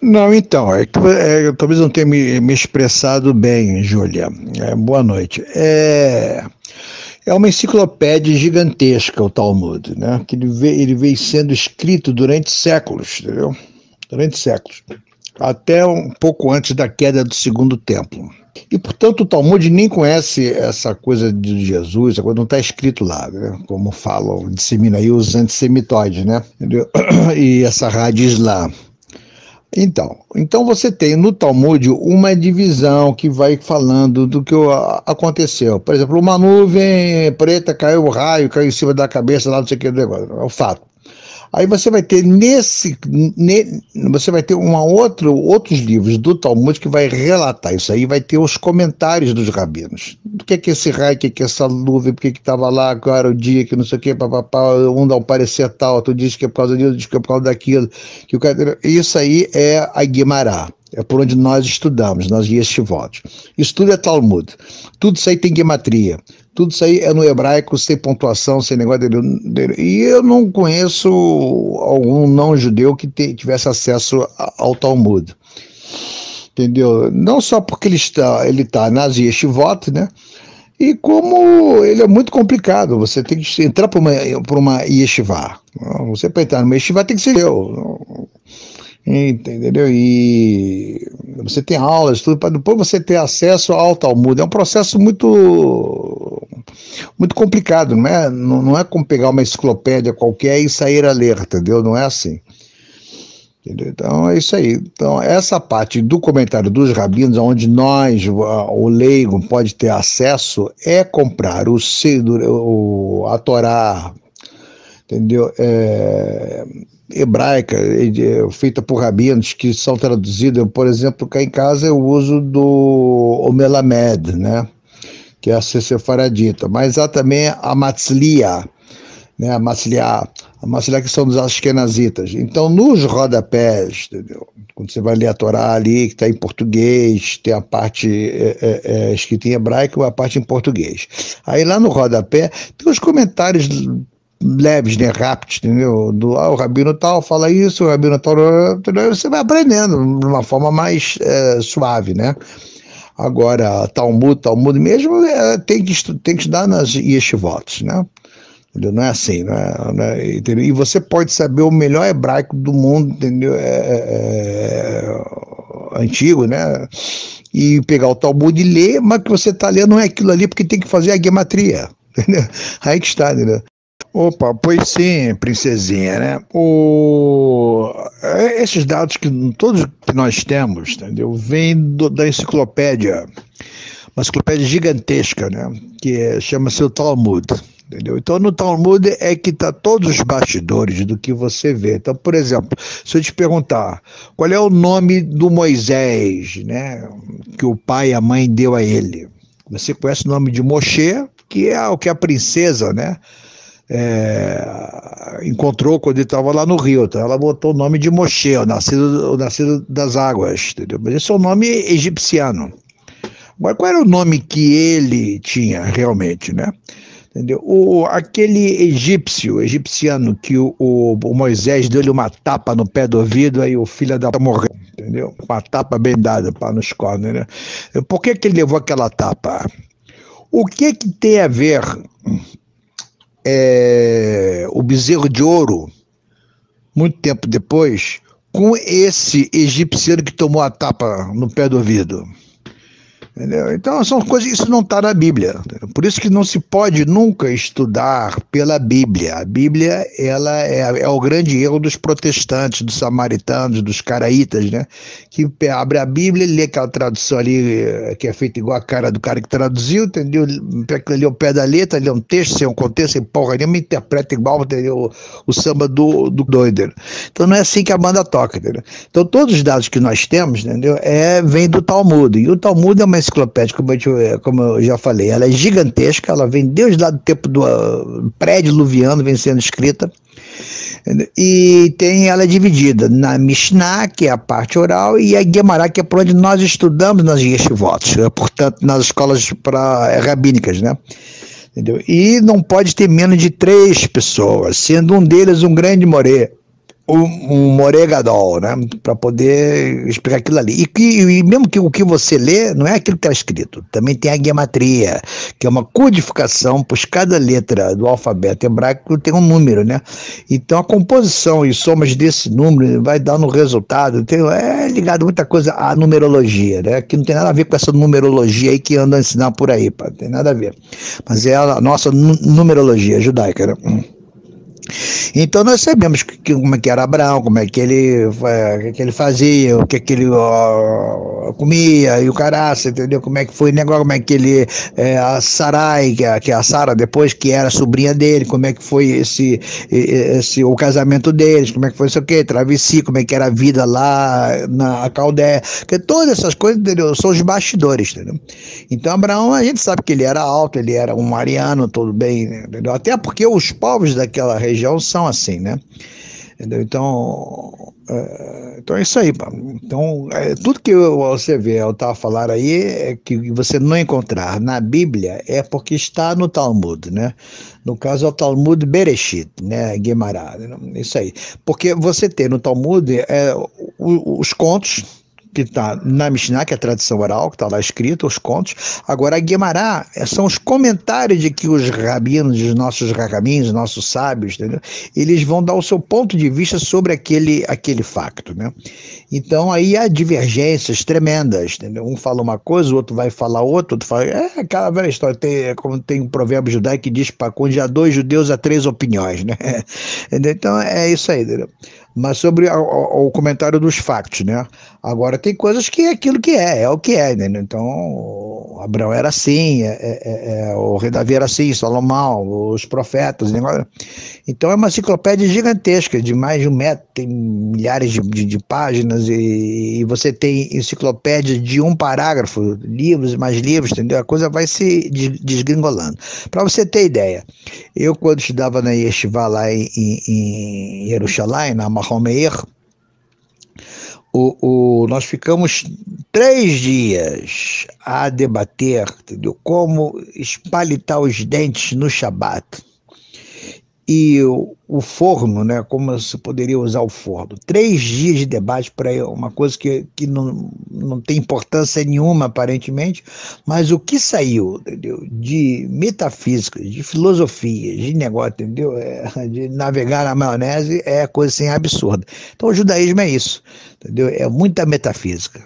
Não, então, talvez não tenha me expressado bem, Júlia. Boa noite. É uma enciclopédia gigantesca, o Talmud, né? Que ele veio sendo escrito durante séculos, entendeu? Durante séculos. Até um pouco antes da queda do Segundo Templo. E, portanto, o Talmud nem conhece essa coisa de Jesus, essa coisa não está escrito lá, né? Como falam, dissemina aí os antissemitóides, né? Entendeu? E essa rádio Islã. Então você tem no Talmud uma divisão que vai falando do que aconteceu. Por exemplo, uma nuvem preta caiu, um raio caiu em cima da cabeça lá, não sei o que, negócio, é o fato. Aí você vai ter você vai ter outros livros do Talmud que vai relatar isso aí, vai ter os comentários dos rabinos. O que é esse raio, o que é essa nuvem, por que estava lá, qual era o dia, que não sei o que, papapá, um dá um parecer tal, outro diz que é por causa disso, diz que é por causa daquilo. Isso aí é a Guimará. É por onde nós estudamos, nós yeshivot. Isso tudo é Talmud. Tudo isso aí tem gematria. Tudo isso aí é no hebraico, sem pontuação, sem negócio dele. E eu não conheço algum não-judeu que tivesse acesso ao Talmud. Entendeu? Não só porque ele está nas yeshivot, né? E como ele é muito complicado, você tem que entrar para uma yeshivá. Você para entrar numa yeshivá tem que ser eu. Entendeu? E você tem aulas, tudo, para depois você ter acesso ao Talmud. É um processo muito complicado, não é como pegar uma enciclopédia qualquer e sair a ler, entendeu? Não é assim. Entendeu? Então é isso aí. Então, essa parte do comentário dos rabinos, onde o leigo, pode ter acesso, é comprar a Torá, entendeu? Hebraica, feita por rabinos que são traduzidas. Por exemplo, cá em casa eu uso do Omelamed, né? Que é a sefaradita, mas há também a Matzlia, né? A Matzlia que são dos ashkenazitas. Então, nos rodapés, entendeu? Quando você vai ler a Torá ali, que está em português, tem a parte escrita em hebraico e a parte em português. Aí lá no rodapé tem os comentários leves, né, rápidos, entendeu? O rabino tal fala isso, o rabino tal, entendeu? Você vai aprendendo de uma forma mais suave, né? Agora, Talmud mesmo, tem que estudar nas yeshivot, né? Entendeu? Não é assim, entendeu? E você pode saber o melhor hebraico do mundo, entendeu? Antigo, né? E pegar o Talmud e ler, mas que você está lendo não é aquilo ali, porque tem que fazer a gematria, entendeu? Aí que está, entendeu? Opa, pois sim, princesinha, né? Esses dados que todos que nós temos, entendeu? Vêm da enciclopédia, uma enciclopédia gigantesca, né? Que chama-se o Talmud, entendeu? Então no Talmud é que está todos os bastidores do que você vê. Então, por exemplo, se eu te perguntar qual é o nome do Moisés, né? Que o pai e a mãe deu a ele, você conhece o nome de Moshe, que é o que a princesa, né? Encontrou quando ele estava lá no Rio, então ela botou o nome de Moshe, o nascido das águas, entendeu? Mas esse é o nome egipciano. Agora, qual era o nome que ele tinha realmente, né? Entendeu? Aquele egipciano que o Moisés deu-lhe uma tapa no pé do ouvido, aí o filho da morreu, entendeu? Uma tapa bem dada para nos cornos, né? Por que ele levou aquela tapa? O que tem a ver o bezerro de ouro, muito tempo depois, com esse egipciano que tomou a tapa no pé do ouvido? Entendeu? Então são coisas, isso não está na Bíblia, entendeu? Por isso que não se pode nunca estudar pela Bíblia. A Bíblia ela é o grande erro dos protestantes, dos samaritanos, dos caraítas, né? Que abre a Bíblia, lê aquela tradução ali que é feita igual a cara do cara que traduziu, entendeu? Pega ali o pé da letra, lê um texto sem um contexto, sem porra nenhuma, interpreta igual, entendeu? O samba do doido. Então não é assim que a banda toca, entendeu? Então todos os dados que nós temos, entendeu? Vem do Talmud. E o Talmud é uma enciclopédia, como eu já falei, ela é gigantesca, ela vem desde lá do tempo do pré-diluviano, vem sendo escrita, e ela é dividida na Mishnah, que é a parte oral, e a Guimará, que é por onde nós estudamos nas yeshivot, portanto, nas escolas rabínicas, né? Entendeu? E não pode ter menos de 3 pessoas, sendo um deles um grande moré, um Moregadol, né, para poder explicar aquilo ali. E mesmo que o que você lê não é aquilo que está escrito, também tem a guiamatria, que é uma codificação, pois cada letra do alfabeto hebraico tem um número, né? Então a composição e somas desse número vai dar no resultado, é ligado muita coisa à numerologia, né? Que não tem nada a ver com essa numerologia aí que anda a ensinar por aí, pá, não tem nada a ver. Mas é a nossa numerologia judaica, né? Então nós sabemos como é que era Abraão, como é que ele fazia, o que ele comia e o caraça, entendeu? Como é que foi o negócio, como é que ele, a Sarai, que é a Sara depois, que era sobrinha dele, como é que foi o casamento deles, como é que foi isso aqui, travessia, como é que era a vida lá na Caldeia, porque todas essas coisas, entendeu? São os bastidores, entendeu? Então Abraão, a gente sabe que ele era alto, ele era um mariano, tudo bem, entendeu? Até porque os povos daquela região são assim, né? Entendeu? Então é isso aí, pá. Então, tudo que você vê ao estar a falar aí é que você não encontrar na Bíblia é porque está no Talmud, né? No caso é o Talmud Bereshit, né? Guemará, né? Isso aí. Porque você tem no Talmud os contos que está na Mishnah, que é a tradição oral, que está lá escrito, os contos. Agora, a Guemará são os comentários de que os rabinos, os nossos racamins, os nossos sábios, entendeu? Eles vão dar o seu ponto de vista sobre aquele facto, né? Então, aí há divergências tremendas, entendeu? Um fala uma coisa, o outro vai falar outra, outro fala... É aquela velha história, como tem um provérbio judaico que diz, para onde há 2 judeus, há 3 opiniões, né? Então, é isso aí, entendeu? Mas sobre o comentário dos factos, né? Agora tem coisas que é aquilo que é o que é, né? Então, Abraão era assim, o rei Davi era assim, Salomão, os profetas, né? Então é uma enciclopédia gigantesca, de mais de 1 metro, tem milhares de páginas, e você tem enciclopédia de um parágrafo, livros e mais livros, entendeu? A coisa vai se desgringolando. Para você ter ideia, eu quando estudava na Yeshiva lá em Jerusalém, na Mahon Meir, nós ficamos 3 dias a debater, entendeu? Como espalitar os dentes no Shabat. E o forno, né? Como se poderia usar o forno. 3 dias de debate para uma coisa que não tem importância nenhuma, aparentemente, mas o que saiu, entendeu? De metafísica, de filosofia, de negócio, entendeu? De navegar na maionese é coisa assim absurda. Então o judaísmo é isso, entendeu? É muita metafísica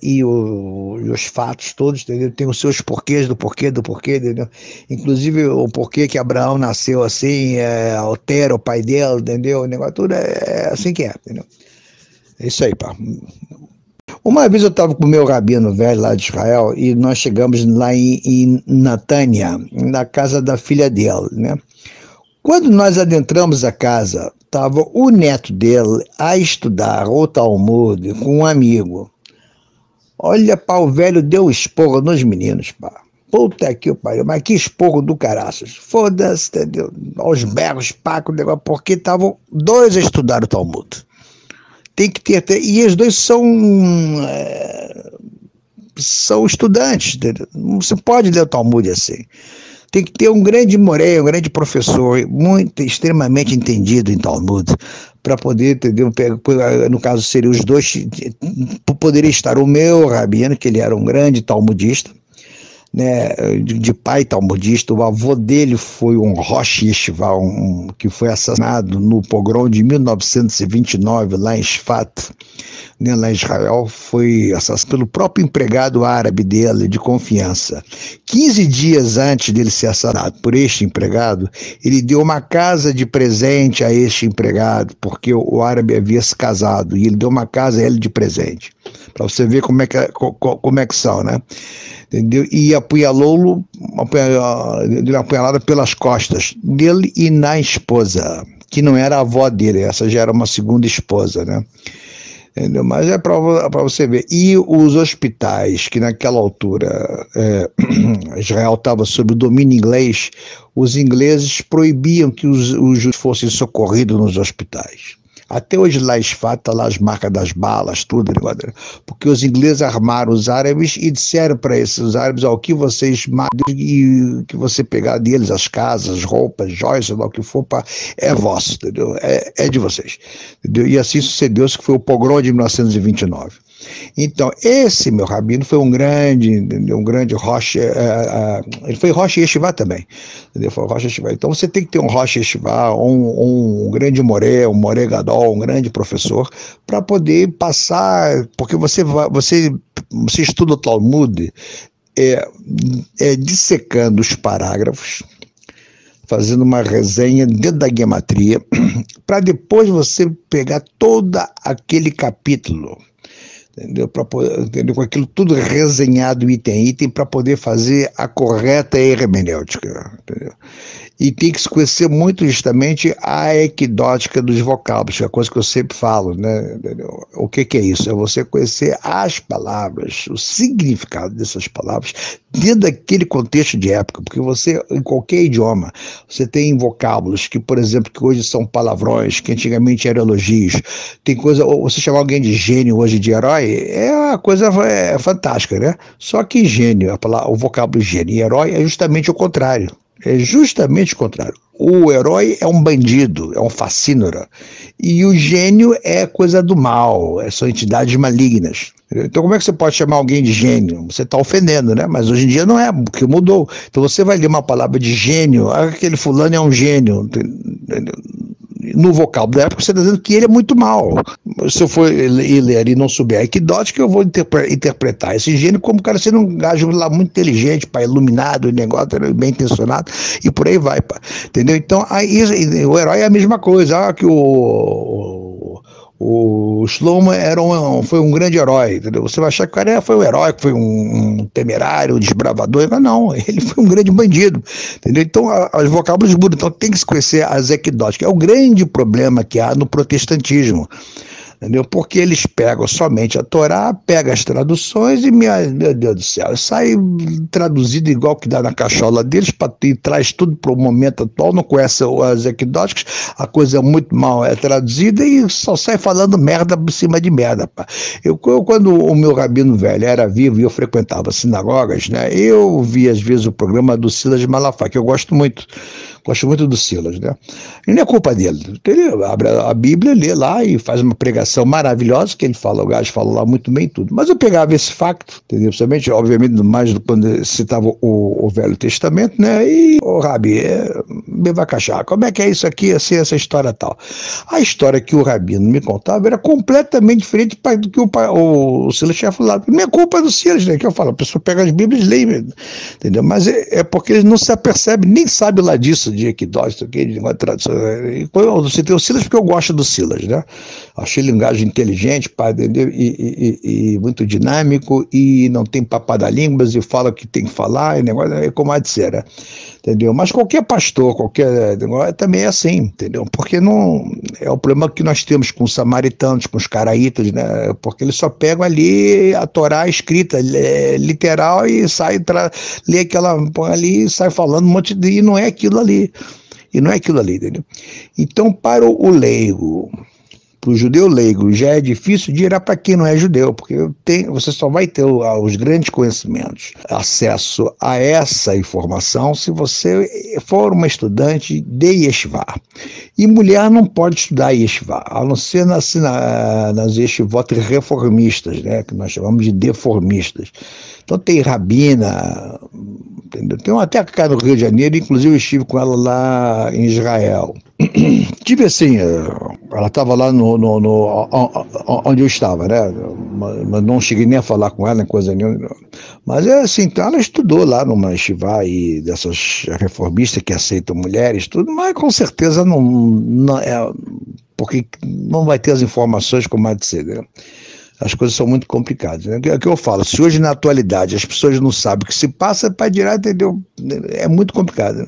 e os fatos todos, entendeu? Tem os seus porquês do porquê, entendeu? Inclusive o porquê que Abraão nasceu assim, Altera, o pai dele, entendeu? O negócio tudo é assim que é, entendeu? É isso aí, pá. Uma vez eu estava com o meu rabino velho lá de Israel e nós chegamos lá em Natânia, na casa da filha dele, né? Quando nós adentramos a casa, estava o neto dele a estudar o Talmud com um amigo. Olha, pá, o velho deu esporro nos meninos, pá. Puta que pariu, mas que esporro do caraças. Foda-se, entendeu? Aos berros, pá, porque estavam 2 a estudar o Talmud. Tem que ter, e os 2 são estudantes, entendeu? Não se pode ler o Talmud assim. Tem que ter um grande morei, um grande professor, extremamente entendido em Talmud, para poder, entendeu? No caso, seriam os 2, poderia estar o meu rabino, que ele era um grande talmudista, né, de pai talmudista. O avô dele foi um Rosh Yeshiva, que foi assassinado no pogrom de 1929, lá em Sfat, né, lá em Israel. Foi assassinado pelo próprio empregado árabe dele, de confiança. 15 dias antes dele ser assassinado por este empregado, ele deu uma casa de presente a este empregado, porque o árabe havia se casado, e ele deu uma casa a ele de presente. Para você ver como é que são, né? Entendeu? E apunhalou-lo, deu uma apunhalada pelas costas dele e na esposa, que não era a avó dele, essa já era uma segunda esposa, né? Entendeu? Mas é para você ver. E os hospitais, que naquela altura Israel estava sob o domínio inglês, os ingleses proibiam que os judeus fossem socorridos nos hospitais. Até hoje lá em Sfat tá lá as marcas das balas, tudo, porque os ingleses armaram os árabes e disseram para esses árabes, ó, o que vocês e o que você pegar deles, as casas, as roupas, joias, sei lá o que for, é vosso, entendeu? É de vocês, entendeu? E assim sucedeu-se que foi o pogrom de 1929. Então, esse meu rabino foi um grande Rosh, ele foi Rosh Yeshiva também, entendeu? Foi Rosh Yeshiva. Então, você tem que ter um Rosh Yeshiva, um grande moré, um moré gadol, um grande professor, para poder passar, porque você estuda o Talmud dissecando os parágrafos, fazendo uma resenha dentro da gematria, para depois você pegar todo aquele capítulo, entendeu? Entendeu? Com aquilo tudo resenhado item a item para poder fazer a correta hermenêutica, entendeu? E tem que se conhecer muito justamente a equidótica dos vocábulos, que é a coisa que eu sempre falo, né? Entendeu? O que é isso? É você conhecer as palavras, o significado dessas palavras dentro daquele contexto de época, porque você, em qualquer idioma, você tem vocábulos que, por exemplo, que hoje são palavrões, que antigamente eram elogios. Tem coisa, você chamar alguém de gênio hoje de herói, é uma coisa fantástica, né? Só que gênio, o vocábulo gênio e herói é justamente o contrário. É justamente o contrário. O herói é um bandido, é um facínora. E o gênio é coisa do mal, são entidades malignas. Então, como é que você pode chamar alguém de gênio? Você está ofendendo, né? Mas hoje em dia não é, porque mudou. Então, você vai ler uma palavra de gênio, aquele fulano é um gênio. No vocábulo da época, você está dizendo que ele é muito mal. Se eu for ler e não souber a equidótica, eu vou interpretar esse gênio como um cara sendo um gajo lá muito inteligente, pá, iluminado, negócio, bem intencionado, e por aí vai, pá. Entendeu? Então, aí, o herói é a mesma coisa. Que o Shlomo foi um grande herói, entendeu? Você vai achar que o cara foi um herói, que foi um temerário, um desbravador, mas não, ele foi um grande bandido, entendeu? Então, os vocábulos mudam, então tem que se conhecer as equidóticas. É o grande problema que há no protestantismo, entendeu? Porque eles pegam somente a Torá, pegam as traduções e, meu Deus do céu, sai traduzido igual que dá na cachola deles e traz tudo para o momento atual, não conhece as equidóticas, a coisa é muito mal traduzida e só sai falando merda por cima de merda. Pá. Quando o meu rabino velho era vivo e eu frequentava sinagogas, né, eu via às vezes o programa do Silas Malafaia, que eu gosto muito do Silas, né? E não é culpa dele. Ele abre a Bíblia, lê lá e faz uma pregação maravilhosa, que ele fala, o gajo fala lá muito bem tudo. Mas eu pegava esse facto, entendeu? Principalmente, obviamente, mais do quando citava o Velho Testamento, né? E, Rabi, Bevacachá, como é que é isso aqui, assim, essa história tal? A história que o rabino me contava era completamente diferente do que o Silas tinha falado. Não é culpa do Silas, né? Que eu falo, a pessoa pega as Bíblias e lê, entendeu? Mas é porque ele não se apercebe, nem sabe lá disso, de equidócio, de uma tradução. Eu citei o Silas porque eu gosto do Silas, né? Achei ele um gajo inteligente, pá, entendeu? E muito dinâmico, e não tem papada-línguas, e fala o que tem que falar, e negócio é como há de ser, né? Entendeu? Mas qualquer pastor, qualquer negócio, também é assim, entendeu? Porque não é o problema que nós temos com os samaritanos, com os caraítas, né? Porque eles só pegam ali a Torá escrita, literal, e lê aquela, põe ali e sai falando um monte de, e não é aquilo ali. E não é aquilo ali, entendeu? Então, para o leigo, para o judeu leigo, já é difícil dirá para quem não é judeu, porque você só vai ter os grandes conhecimentos, acesso a essa informação se você for uma estudante de Yeshiva. E mulher não pode estudar Yeshiva, a não ser nas Yeshivot reformistas, né, que nós chamamos de deformistas. Então tem rabina, entendeu? Tem até cá no Rio de Janeiro, inclusive eu estive com ela lá em Israel. Tive assim, ela estava lá onde eu estava, né? Mas não cheguei nem a falar com ela, nem coisa nenhuma. Mas é assim, então ela estudou lá numa yeshiva aí dessas reformistas que aceitam mulheres, tudo, mas com certeza não é, porque não vai ter as informações como há de ser, né? As coisas são muito complicadas, né? É o que eu falo, se hoje na atualidade as pessoas não sabem o que se passa, para dirá, entendeu? É muito complicado, né?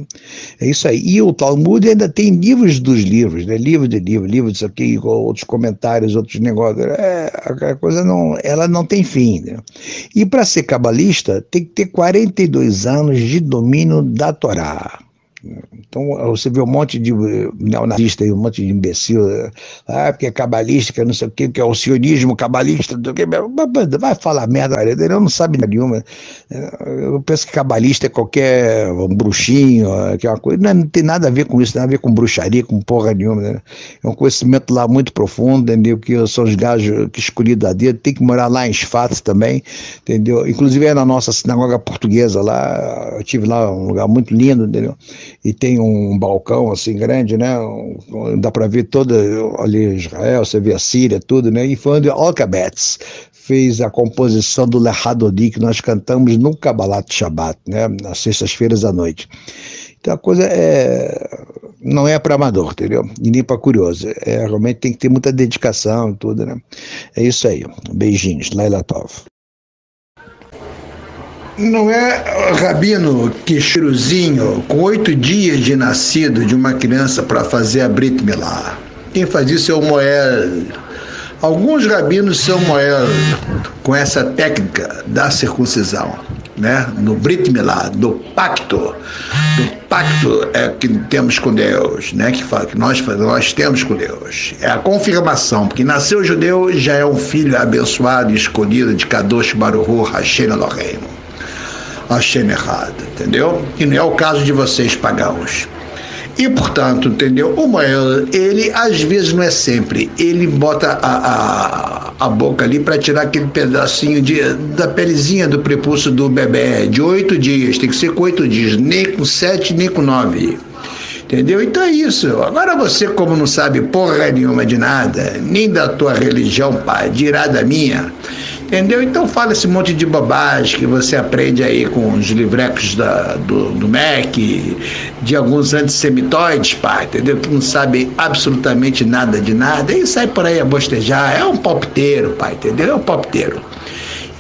É isso aí. E o Talmud ainda tem livros dos livros, né? Livro disso aqui, outros comentários, outros negócios. A coisa ela não tem fim, né? E para ser cabalista, tem que ter 42 anos de domínio da Torá. Então você vê um monte de neonazista, um monte de imbecil, porque é cabalística, não sei o que é o sionismo cabalista, não sei o que, vai falar merda, ele não sabe nenhuma. Eu penso que cabalista é qualquer bruxinho, que é uma coisa, não tem nada a ver com isso, nada a ver com bruxaria, com porra nenhuma, né? É um conhecimento lá muito profundo, entendeu? Que são os gajos que escolhidos a dedo, tem que morar lá em Sfax também, entendeu? Inclusive é na nossa sinagoga portuguesa lá, eu tive lá um lugar muito lindo, entendeu? E tem um balcão assim grande, né? Dá para ver toda ali Israel, você vê a Síria, tudo, né? E foi onde Alcabetz fez a composição do Lehadodi, que nós cantamos no Kabbalat Shabbat, né? Nas sextas-feiras à noite. Então a coisa não é para amador, entendeu? E nem para curioso. Realmente tem que ter muita dedicação e tudo, né? É isso aí. Beijinhos. Laila Tov. Não é, Rabino, que cheirozinho, com 8 dias de nascido de uma criança para fazer a Brit Milá. Quem faz isso é o Moel. Alguns rabinos são Moel com essa técnica da circuncisão, né? No Brit Milá, do pacto que temos com Deus, né? Que nós temos com Deus. É a confirmação, porque nasceu judeu já é um filho abençoado e escolhido de Kadosh Baruch Hu Hashem Eloheinu. Hashem errado, entendeu? E não é o caso de vocês pagãos. E, portanto, entendeu? O Moel, ele, às vezes, não é sempre, ele bota a boca ali para tirar aquele pedacinho da pelezinha do prepúcio do bebê, de 8 dias, tem que ser com 8 dias, nem com 7, nem com 9. Entendeu? Então é isso. Agora você, como não sabe porra nenhuma de nada, nem da tua religião, pai, dirá da minha, entendeu? Então fala esse monte de bobagem que você aprende aí com os livrecos do MEC, de alguns antissemitoides, pai, entendeu? Que não sabe absolutamente nada de nada, e sai por aí a bostejar. É um palpiteiro, pai, entendeu? É um palpiteiro.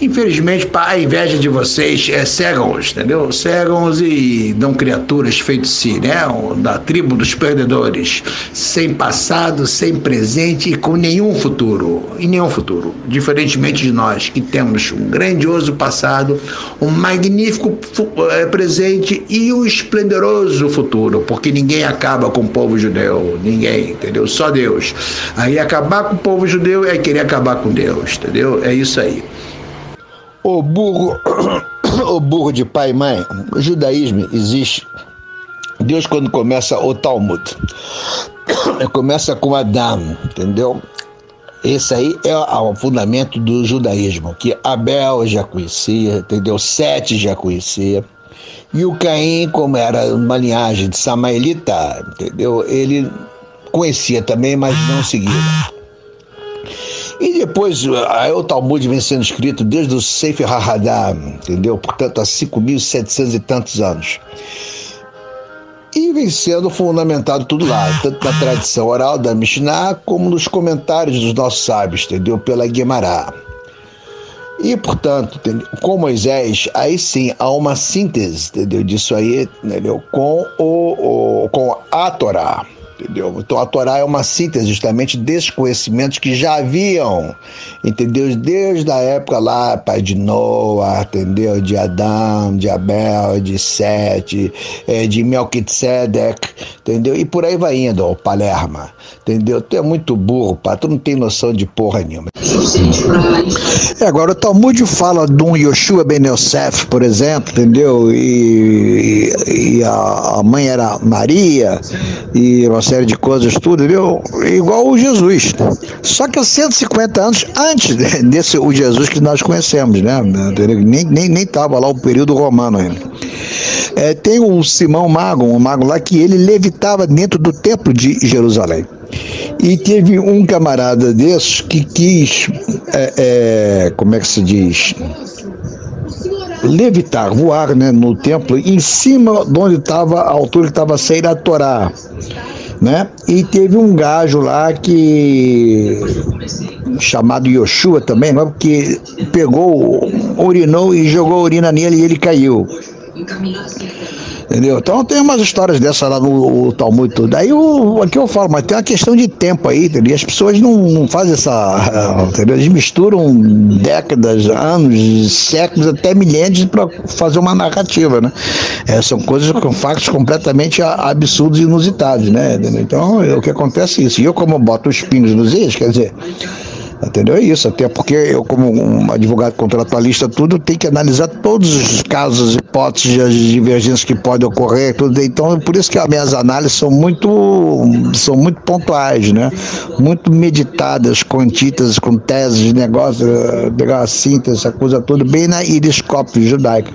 Infelizmente, a inveja de vocês cegam-os, entendeu? Cegam-os e dão criaturas feitas de si, né? Da tribo dos perdedores, sem passado, sem presente e com nenhum futuro. E nenhum futuro. Diferentemente de nós, que temos um grandioso passado, um magnífico presente e um esplendoroso futuro, porque ninguém acaba com o povo judeu, ninguém, entendeu? Só Deus. Aí acabar com o povo judeu é querer acabar com Deus, entendeu? É isso aí. O burro de pai e mãe, o judaísmo existe. Deus, quando começa o Talmud, começa com Adão, entendeu? Esse aí é o fundamento do judaísmo, que Abel já conhecia, entendeu? Sete já conhecia. E o Caim, como era uma linhagem de Samaelita, entendeu? Ele conhecia também, mas não seguia. E depois, o Talmud vem sendo escrito desde o Sefer HaHadah, entendeu? Portanto, há 5.700 e tantos anos. E vem sendo fundamentado tudo lá, tanto na tradição oral da Mishnah, como nos comentários dos nossos sábios, entendeu? Pela Guemará. E, portanto, entendeu? Com Moisés, aí sim, há uma síntese, entendeu? Disso aí, entendeu? Com a Torá. Entendeu? Então a Torá é uma síntese justamente desses conhecimentos que já haviam, entendeu? Desde a época lá, pai, de Noa, entendeu? De Adão, de Abel, de Sete, de Melquitzedek, entendeu? E por aí vai indo, ó, Palerma, entendeu? Tu é muito burro, pá, tu não tem noção de porra nenhuma. Agora o Talmud fala de um Yoshua ben Yosef, por exemplo, entendeu? E a mãe era Maria, e uma série de coisas, tudo, viu? Igual o Jesus. Só que 150 anos antes desse o Jesus que nós conhecemos, né? Nem estava lá o período romano ainda. Tem o Simão Mago, um mago lá, que ele levitava dentro do templo de Jerusalém. E teve um camarada desses que quis, como é que se diz? Levitar, voar, né, no templo, em cima de onde estava a altura que estava a sair a Torá, né? E teve um gajo lá que chamado Yoshua também, né, que pegou, urinou e jogou a urina nele e ele caiu. Entendeu? Então tem umas histórias dessas lá no Talmud e tudo. Aí aqui eu falo, mas tem uma questão de tempo aí, entendeu? E as pessoas não fazem essa. Entendeu? Eles misturam décadas, anos, séculos, até milênios para fazer uma narrativa, né? São coisas com factos completamente absurdos e inusitados, né? Entendeu? Então o que acontece é isso. E eu, como boto os pingos nos is, quer dizer. Entendeu? É isso, até porque eu, como um advogado contratualista, tudo, tem que analisar todos os casos, hipóteses, as divergências que podem ocorrer, tudo. Então, por isso que as minhas análises são muito pontuais, né? Muito meditadas, com antíteses, com teses, negócio, pegar a síntese, essa coisa toda, bem na iriscópio judaica,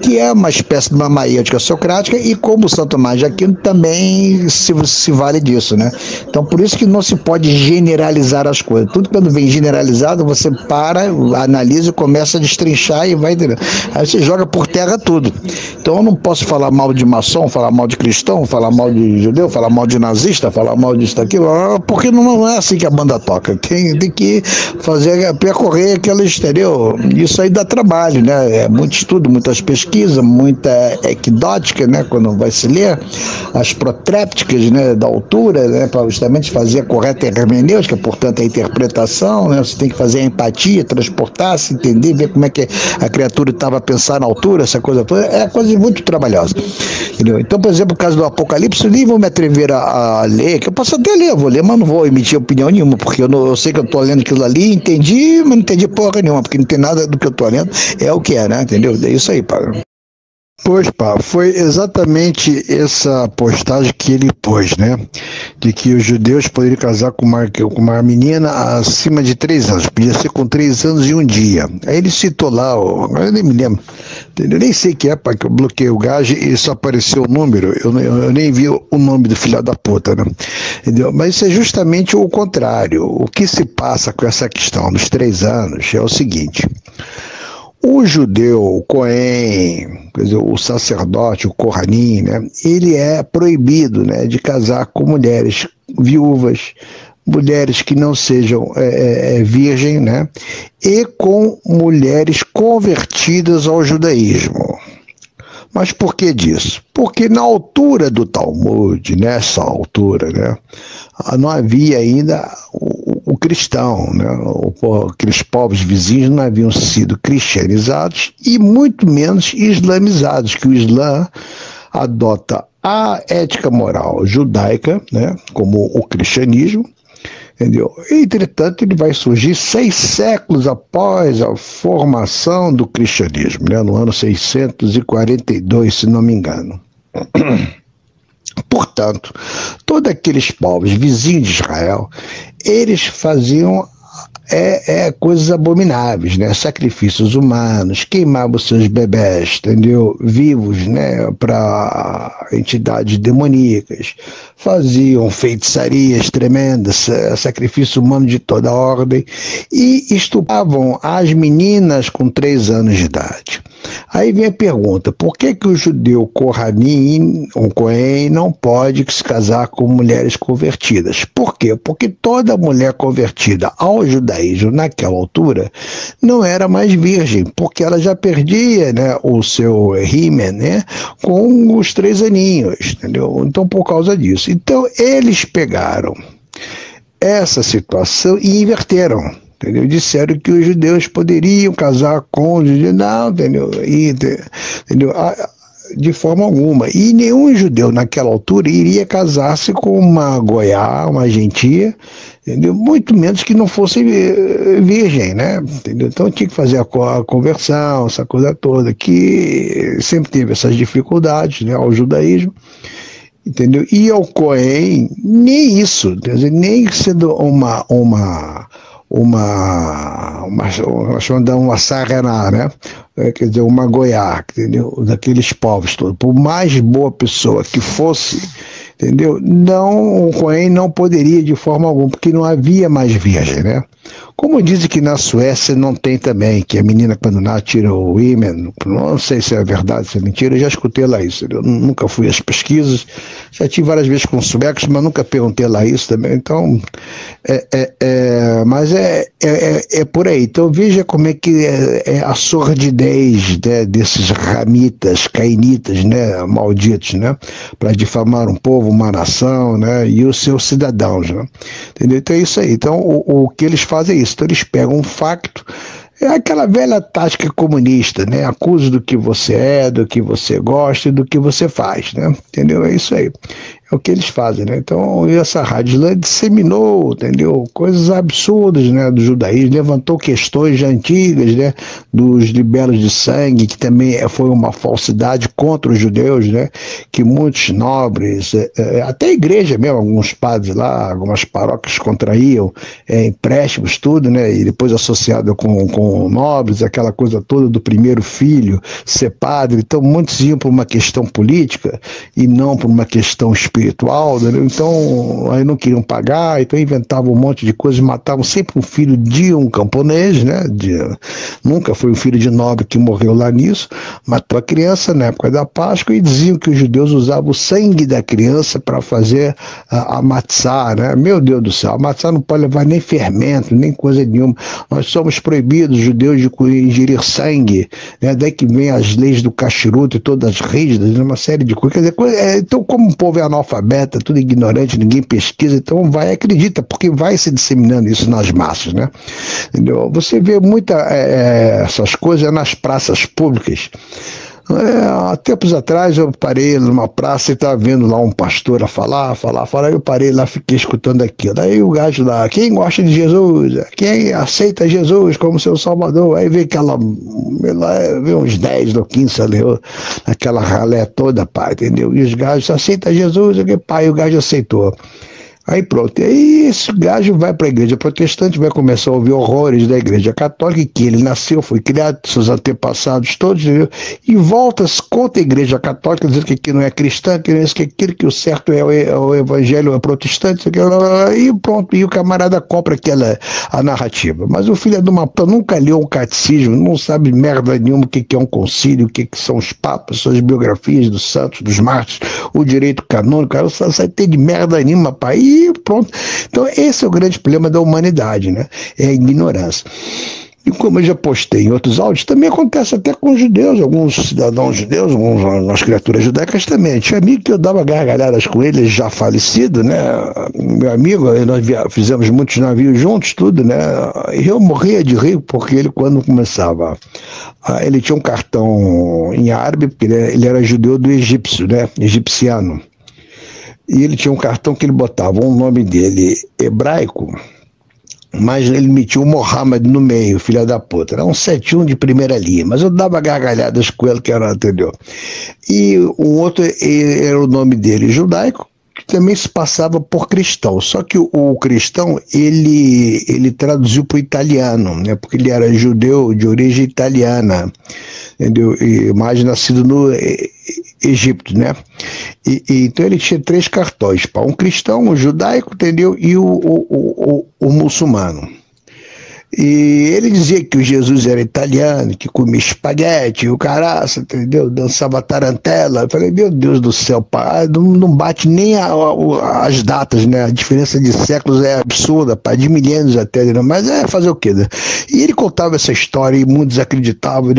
que é uma espécie de uma maíotica socrática, e como Santo Tomás de Aquino também se vale disso, né? Então, por isso que não se pode generalizar as coisas. Tudo quando vem generalizado, você para, analisa e começa a destrinchar e vai entender. Aí você joga por terra tudo. Então eu não posso falar mal de maçom, falar mal de cristão, falar mal de judeu, falar mal de nazista, falar mal disso, daquilo, porque não é assim que a banda toca. Tem que percorrer aquelas, entendeu? Isso aí dá trabalho, né? É muito estudo, muitas pesquisas, muita equidótica, né? Quando vai se ler, as protrépticas, né? Da altura, né? Para justamente fazer a correta hermenêutica, portanto a interpretação, né? Você tem que fazer a empatia, transportar, se entender, ver como é que a criatura estava a pensar na altura, essa coisa toda, é coisa muito trabalhosa. Entendeu? Então, por exemplo, o caso do Apocalipse, eu nem vou me atrever a ler, que eu posso até ler, vou ler, mas não vou emitir opinião nenhuma, porque eu sei que eu estou lendo aquilo ali, entendi, mas não entendi porra nenhuma, porque não tem nada do que eu estou lendo, é o que é, né? Entendeu? É isso aí, pá. Pois, pá, foi exatamente essa postagem que ele pôs, né? De que os judeus poderiam casar com uma menina acima de 3 anos, podia ser com 3 anos e 1 dia. Aí ele citou lá, eu nem me lembro, entendeu? Eu nem sei o que é, pá, que eu bloqueei o gajo e só apareceu o número, eu nem vi o nome do filho da puta, né? Entendeu? Mas isso é justamente o contrário. O que se passa com essa questão dos 3 anos é o seguinte. O judeu, o Cohen, quer dizer, o sacerdote, o Kohanim, né, ele é proibido, né, de casar com mulheres viúvas, mulheres que não sejam virgem, né, e com mulheres convertidas ao judaísmo. Mas por que disso? Porque na altura do Talmud, nessa altura, né, não havia ainda o cristão, né, aqueles povos vizinhos não haviam sido cristianizados e muito menos islamizados, que o Islã adota a ética moral judaica, né, como o cristianismo, entendeu? Entretanto, ele vai surgir 6 séculos após a formação do cristianismo, né? No ano 642, se não me engano. Portanto, todos aqueles povos vizinhos de Israel, eles faziam coisas abomináveis, né? Sacrifícios humanos, queimavam seus bebés, entendeu? Vivos, né? Para entidades demoníacas, faziam feitiçarias tremendas, sacrifício humano de toda ordem e estupravam as meninas com 3 anos de idade. Aí vem a pergunta, por que o judeu Kohanim, um Cohen, não pode se casar com mulheres convertidas? Por quê? Porque toda mulher convertida ao judaísmo naquela altura não era mais virgem, porque ela já perdia, né, o seu himen, né, com os 3 aninhos, entendeu? Então, por causa disso. Então, eles pegaram essa situação e inverteram. Entendeu? Disseram que os judeus poderiam casar com os judeus, não, entendeu? Entendeu? De forma alguma. E nenhum judeu naquela altura iria casar-se com uma goiá, uma gentia, entendeu? Muito menos que não fosse virgem, né? Entendeu? Então tinha que fazer a conversão, essa coisa toda, que sempre teve essas dificuldades, né, ao judaísmo. Entendeu? E ao Cohen, nem isso, quer dizer, nem sendo uma sarraná, né? Quer dizer, uma goiá, entendeu? Daqueles povos todos. Por mais boa pessoa que fosse, entendeu? Não, o Cohen não poderia de forma alguma, porque não havia mais virgem, né? Como dizem que na Suécia não tem também, que a menina quando nasce tira o ímã, não sei se é verdade, se é mentira, eu já escutei lá isso, eu nunca fui às pesquisas, já tive várias vezes com suecos, mas nunca perguntei lá isso também, então, mas é por aí. Então veja como é que é a sordidez, né, desses ramitas, cainitas, né, malditos, né, para difamar um povo, uma nação, né, e os seus cidadãos, né, entendeu? Então é isso aí. Então o que eles fazem é isso, então eles pegam um facto, é aquela velha tática comunista, né? Acusa do que você é, do que você gosta e do que você faz, né? Entendeu? É isso aí. É o que eles fazem, né? Então, essa rádio disseminou, entendeu? Coisas absurdas, né? Do judaísmo, levantou questões antigas, né? Dos libelos de sangue, que também foi uma falsidade contra os judeus, né? Que muitos nobres, até a igreja mesmo, alguns padres lá, algumas paróquias contraíam empréstimos, tudo, né? E depois associado com nobres, aquela coisa toda do primeiro filho ser padre. Então, muitos iam por uma questão política e não por uma questão espiritual, né? Então aí não queriam pagar, então inventavam um monte de coisas, matavam sempre um filho de um camponês, né? Nunca foi um filho de nobre que morreu lá nisso, matou a criança na época da Páscoa e diziam que os judeus usavam o sangue da criança para fazer a matzá, né? Meu Deus do céu, a matzá não pode levar nem fermento, nem coisa nenhuma, nós somos proibidos, judeus, de ingerir sangue, né? Daí que vem as leis do cachiruto e todas rígidas, uma série de coisas, quer dizer, então como o povo é analfabeta, tudo ignorante, ninguém pesquisa, então vai, acredita, porque vai se disseminando isso nas massas, né? Entendeu? Você vê essas coisas nas praças públicas. Há tempos atrás eu parei numa praça e estava vendo lá um pastor a falar, eu parei lá, fiquei escutando aquilo. Aí o gajo lá, quem gosta de Jesus? Quem aceita Jesus como seu Salvador? Aí veio veio uns 10 ou 15 ali, aquela ralé toda, pai, entendeu? E os gajos, aceita Jesus? Pai, o gajo aceitou. Aí pronto, e aí esse gajo vai para a igreja protestante, vai começar a ouvir horrores da igreja católica, que ele nasceu, foi criado, seus antepassados todos, entendeu? E volta-se contra a igreja católica, dizendo que aqui não é cristã, que aquilo que o certo é o evangelho é protestante, e pronto, e o camarada compra a narrativa. Mas o filho de uma puta nunca leu um catecismo, não sabe merda nenhuma o que é um concílio, o que são os papas, suas biografias dos santos, dos mártires, o direito canônico, cara, não sabe ter de merda nenhuma, pai. E pronto. Então esse é o grande problema da humanidade, né? É a ignorância. E como eu já postei em outros áudios, também acontece até com os judeus, alguns cidadãos judeus, algumas criaturas judaicas também. Tinha amigo que eu dava gargalhadas com ele, já falecido, né? Meu amigo, nós fizemos muitos navios juntos, tudo, né? E eu morria de rir, porque ele, quando começava, ele tinha um cartão em árabe, porque ele era judeu do egípcio, né? Egipciano. E ele tinha um cartão que ele botava o nome dele hebraico, mas ele metia o Mohammed no meio, filha da puta. Era um 71 de primeira linha, mas eu dava gargalhadas com ele, que era, entendeu? E o outro era o nome dele judaico, que também se passava por cristão. Só que o cristão, ele traduziu para o italiano, né? Porque ele era judeu de origem italiana, entendeu? Mas nascido no Egito, né? Então ele tinha 3 cartões, um cristão, um judaico, entendeu? E o muçulmano. E ele dizia que o Jesus era italiano, que comia espaguete, o caraça, entendeu? Dançava tarantela. Eu falei, meu Deus do céu, pá, não bate nem as datas, né? A diferença de séculos é absurda, pá, de milênios até, né? Mas fazer o quê, né? E ele contava essa história e muitos acreditavam,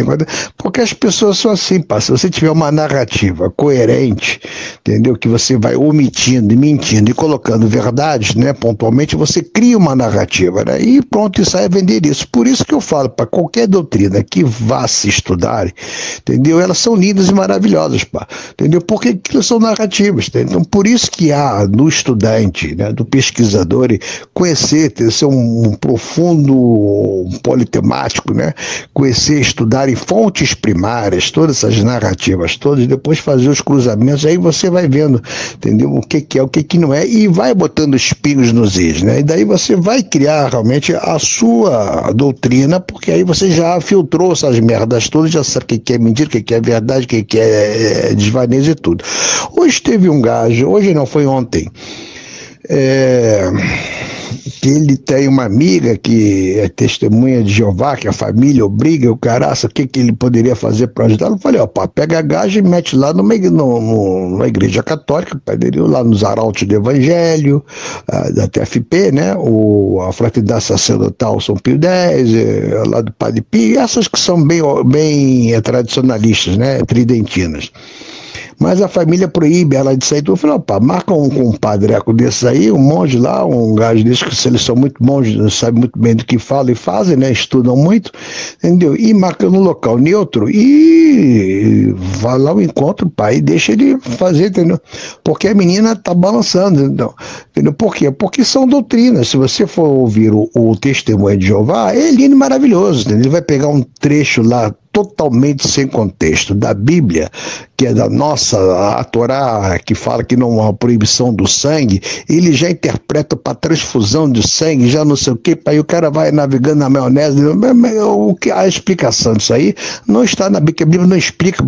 porque as pessoas são assim, pá, se você tiver uma narrativa coerente, entendeu? Que você vai omitindo e mentindo e colocando verdades, né? Pontualmente, você cria uma narrativa, né? E pronto, isso aí é vender isso. Por isso que eu falo, para qualquer doutrina que vá se estudar, entendeu? Elas são lindas e maravilhosas, pá, entendeu? Porque aquilo são narrativas, entendeu? Então, por isso que há no estudante, né, do pesquisador, conhecer, ser um profundo politemático, né? Conhecer, estudar em fontes primárias, todas essas narrativas todas, e depois fazer os cruzamentos, aí você vai vendo, entendeu? O que é, o que não é, e vai botando os pingos nos is, né? E daí você vai criar realmente a sua doutrina, porque aí você já filtrou essas merdas todas, já sabe o que é mentira, o que é verdade, o que é desvaneio e tudo. Hoje teve um gajo, hoje não, foi ontem, é, que ele tem uma amiga que é testemunha de Jeová, que a família obriga o caraça, o que ele poderia fazer para ajudar? Eu falei, ó, pá, pega a gaja e mete lá numa igreja católica, poderia lá nos arautos do Evangelho, da TFP, né, a Fraternidade Sacerdotal São Pio X, lá do Padre Pio, essas que são bem tradicionalistas, né, tridentinas. Mas a família proíbe ela de sair. Então eu falei, opa, marca com um padreco desses aí, um monge lá, um gajo desses que eles são muito bons, sabem muito bem do que falam e fazem, né? Estudam muito, entendeu? E marca no local neutro e vai lá ao encontro, pai, e deixa ele fazer, entendeu? Porque a menina tá balançando, entendeu? Por quê? Porque são doutrinas. Se você for ouvir o testemunho de Jeová, é lindo e maravilhoso, entendeu? Ele vai pegar um trecho lá totalmente sem contexto da Bíblia, que é da nossa, a Torá, que fala que não há proibição do sangue, ele já interpreta para transfusão de sangue, já não sei o que, aí o cara vai navegando na maionese, a explicação disso aí não está na Bíblia, a Bíblia não explica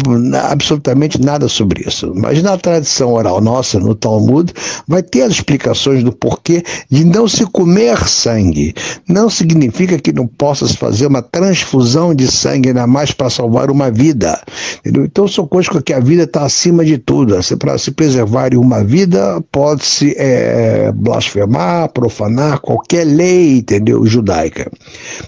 absolutamente nada sobre isso, mas na tradição oral nossa, no Talmud, vai ter as explicações do porquê de não se comer sangue. Não significa que não possa se fazer uma transfusão de sangue, ainda mais para salvar uma vida. Entendeu? Então são coisas que a vida está acima de tudo. Para se preservar uma vida, pode-se blasfemar, profanar qualquer lei, entendeu? Judaica.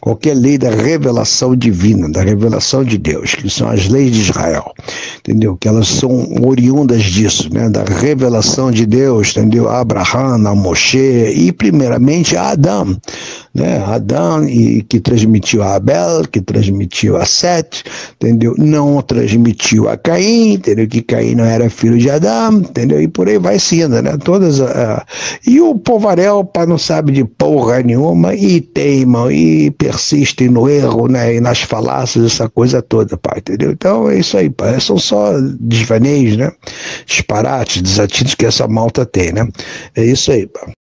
Qualquer lei da revelação divina, da revelação de Deus, que são as leis de Israel. Entendeu? Que elas são oriundas disso, né? Da revelação de Deus, entendeu? A Abraham, a Moshe e primeiramente a Adão. Né? Adão, que transmitiu a Abel, que transmitiu a Sete, entendeu? Não transmitiu a Caim, entendeu? Que Caim não era filho de Adão, entendeu? E por aí vai sendo, né? E o povaréu não sabe de porra nenhuma e teimam e persistem no erro, né? E nas falácias, essa coisa toda, pai, entendeu? Então é isso aí, pai. São só desvaneios, né? Disparates, desatinos que essa malta tem, né? É isso aí, pai.